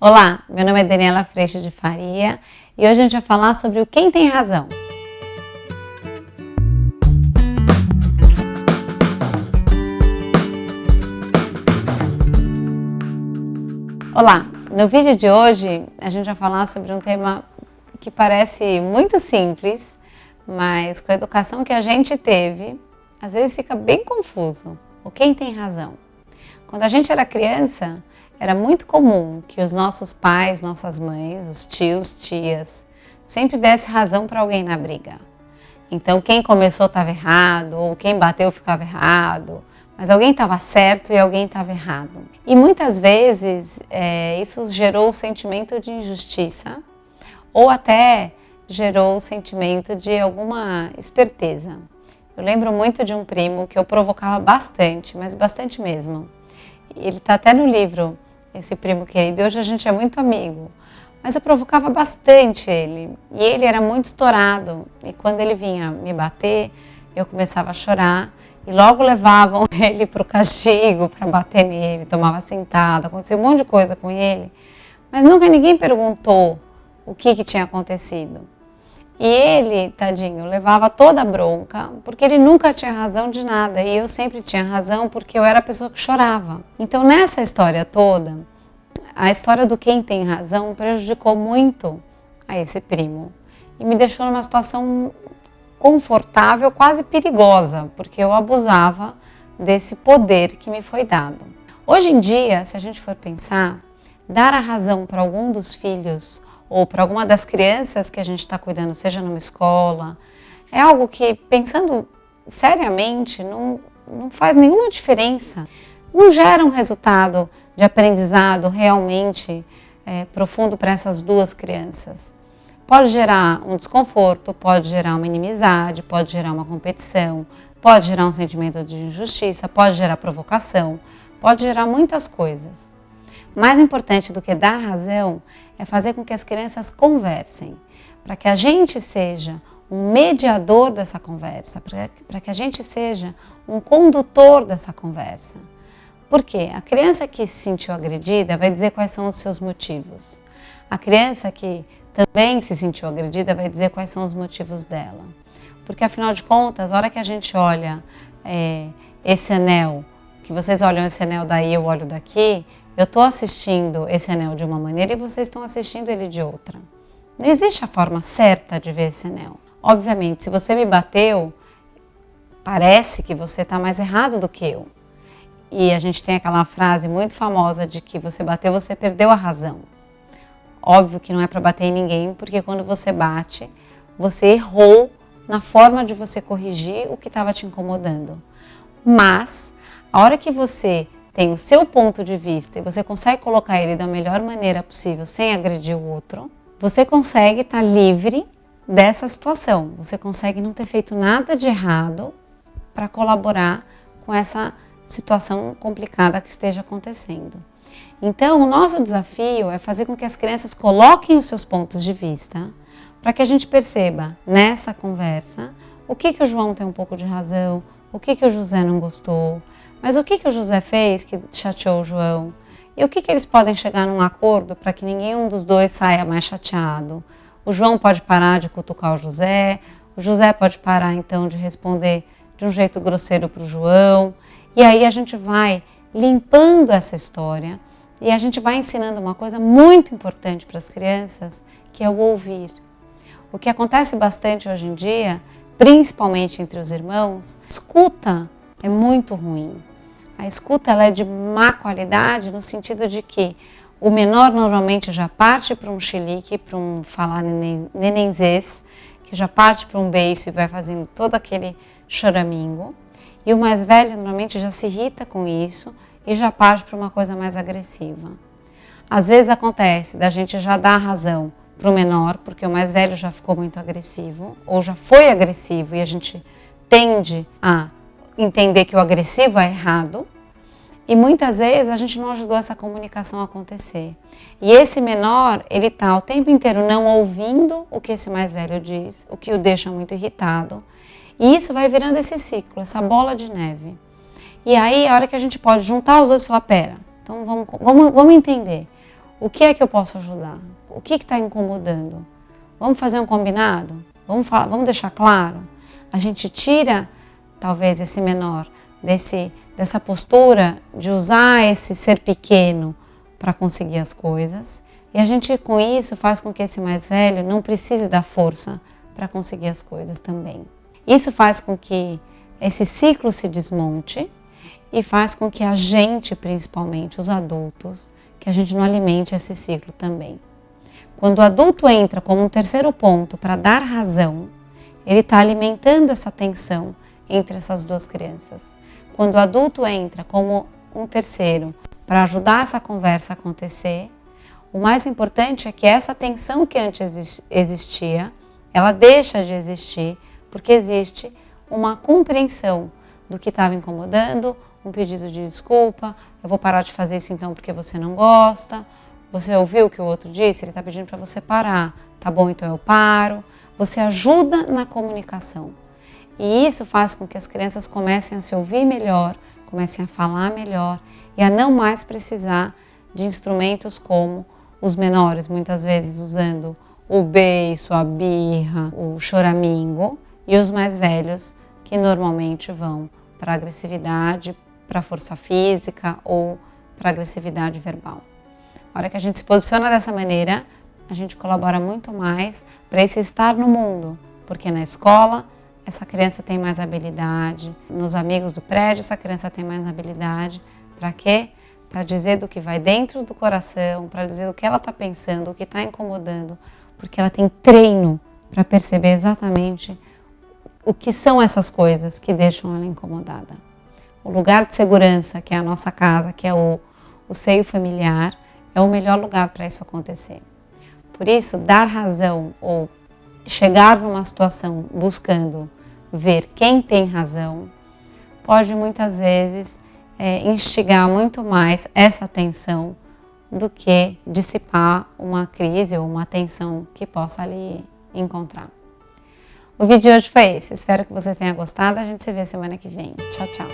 Olá, meu nome é Daniela Freixo de Faria e hoje a gente vai falar sobre o quem tem razão. Olá, no vídeo de hoje a gente vai falar sobre um tema que parece muito simples, mas com a educação que a gente teve, às vezes fica bem confuso. O quem tem razão? Quando a gente era criança, era muito comum que os nossos pais, nossas mães, os tios, tias, sempre dessem razão para alguém na briga. Então quem começou estava errado, ou quem bateu ficava errado, mas alguém estava certo e alguém estava errado. E muitas vezes isso gerou o sentimento de injustiça, ou até gerou o sentimento de alguma esperteza. Eu lembro muito de um primo que eu provocava bastante, mas bastante mesmo. Ele está até no livro, esse primo querido, e hoje a gente é muito amigo. Mas eu provocava bastante ele, e ele era muito estourado. E quando ele vinha me bater, eu começava a chorar, e logo levavam ele para o castigo, para bater nele, tomava sentada, acontecia um monte de coisa com ele. Mas nunca ninguém perguntou o que tinha acontecido. E ele, tadinho, levava toda a bronca, porque ele nunca tinha razão de nada, e eu sempre tinha razão porque eu era a pessoa que chorava. Então nessa história toda, a história do quem tem razão prejudicou muito a esse primo. E me deixou numa situação confortável, quase perigosa, porque eu abusava desse poder que me foi dado. Hoje em dia, se a gente for pensar, dar a razão para algum dos filhos ou para alguma das crianças que a gente está cuidando, seja numa escola, é algo que, pensando seriamente, não faz nenhuma diferença. Não gera um resultado de aprendizado realmente profundo para essas duas crianças. Pode gerar um desconforto, pode gerar uma inimizade, pode gerar uma competição, pode gerar um sentimento de injustiça, pode gerar provocação, pode gerar muitas coisas. Mais importante do que dar razão é fazer com que as crianças conversem, para que a gente seja um mediador dessa conversa, para que a gente seja um condutor dessa conversa. Por quê? A criança que se sentiu agredida vai dizer quais são os seus motivos. A criança que também se sentiu agredida vai dizer quais são os motivos dela. Porque afinal de contas, a hora que a gente olha esse anel, que vocês olham esse anel daí, eu olho daqui, eu estou assistindo esse anel de uma maneira e vocês estão assistindo ele de outra. Não existe a forma certa de ver esse anel. Obviamente, se você me bateu, parece que você está mais errado do que eu. E a gente tem aquela frase muito famosa de que você bateu, você perdeu a razão. Óbvio que não é para bater em ninguém, porque quando você bate, você errou na forma de você corrigir o que estava te incomodando. Mas, a hora que você tem o seu ponto de vista e você consegue colocar ele da melhor maneira possível sem agredir o outro, você consegue estar livre dessa situação. Você consegue não ter feito nada de errado para colaborar com essa situação complicada que esteja acontecendo. Então, o nosso desafio é fazer com que as crianças coloquem os seus pontos de vista para que a gente perceba nessa conversa o que o João tem um pouco de razão, o que o José não gostou, mas o que o José fez que chateou o João? E o que eles podem chegar num acordo para que nenhum dos dois saia mais chateado? O João pode parar de cutucar o José pode parar então de responder de um jeito grosseiro para o João. E aí a gente vai limpando essa história e a gente vai ensinando uma coisa muito importante para as crianças, que é o ouvir. O que acontece bastante hoje em dia, principalmente entre os irmãos, escuta é muito ruim. A escuta ela é de má qualidade no sentido de que o menor normalmente já parte para um chilique, para um falar nenenzês, que já parte para um beiço e vai fazendo todo aquele choramingo. E o mais velho normalmente já se irrita com isso e já parte para uma coisa mais agressiva. Às vezes acontece da gente já dar razão para o menor, porque o mais velho já ficou muito agressivo, ou já foi agressivo e a gente tende a entender que o agressivo é errado, e muitas vezes a gente não ajudou essa comunicação a acontecer. E esse menor, ele está o tempo inteiro não ouvindo o que esse mais velho diz, o que o deixa muito irritado, e isso vai virando esse ciclo, essa bola de neve. E aí, a hora que a gente pode juntar os dois e falar, pera, então vamos entender. O que é que eu posso ajudar? O que está incomodando? Vamos fazer um combinado? Vamos deixar claro? A gente tira, talvez, esse menor dessa postura de usar esse ser pequeno para conseguir as coisas. E a gente, com isso, faz com que esse mais velho não precise da força para conseguir as coisas também. Isso faz com que esse ciclo se desmonte e faz com que a gente, principalmente os adultos, que a gente não alimente esse ciclo também. Quando o adulto entra como um terceiro ponto para dar razão, ele está alimentando essa tensão entre essas duas crianças. Quando o adulto entra como um terceiro para ajudar essa conversa a acontecer, o mais importante é que essa tensão que antes existia, ela deixa de existir, porque existe uma compreensão do que estava incomodando, um pedido de desculpa, eu vou parar de fazer isso então porque você não gosta, você ouviu o que o outro disse, ele está pedindo para você parar, tá bom, então eu paro. Você ajuda na comunicação. E isso faz com que as crianças comecem a se ouvir melhor, comecem a falar melhor e a não mais precisar de instrumentos como os menores, muitas vezes usando o beiço, a birra, o choramingo, e os mais velhos que normalmente vão para a agressividade, para a força física ou para a agressividade verbal. A hora que a gente se posiciona dessa maneira, a gente colabora muito mais para esse estar no mundo, porque na escola essa criança tem mais habilidade, nos amigos do prédio essa criança tem mais habilidade. Para quê? Para dizer do que vai dentro do coração, para dizer o que ela está pensando, o que está incomodando, porque ela tem treino para perceber exatamente o que são essas coisas que deixam ela incomodada. O lugar de segurança, que é a nossa casa, que é o seio familiar, é o melhor lugar para isso acontecer. Por isso, dar razão ou chegar numa situação buscando ver quem tem razão, pode muitas vezes instigar muito mais essa tensão do que dissipar uma crise ou uma tensão que possa ali encontrar. O vídeo de hoje foi esse. Espero que você tenha gostado. A gente se vê semana que vem. Tchau, tchau.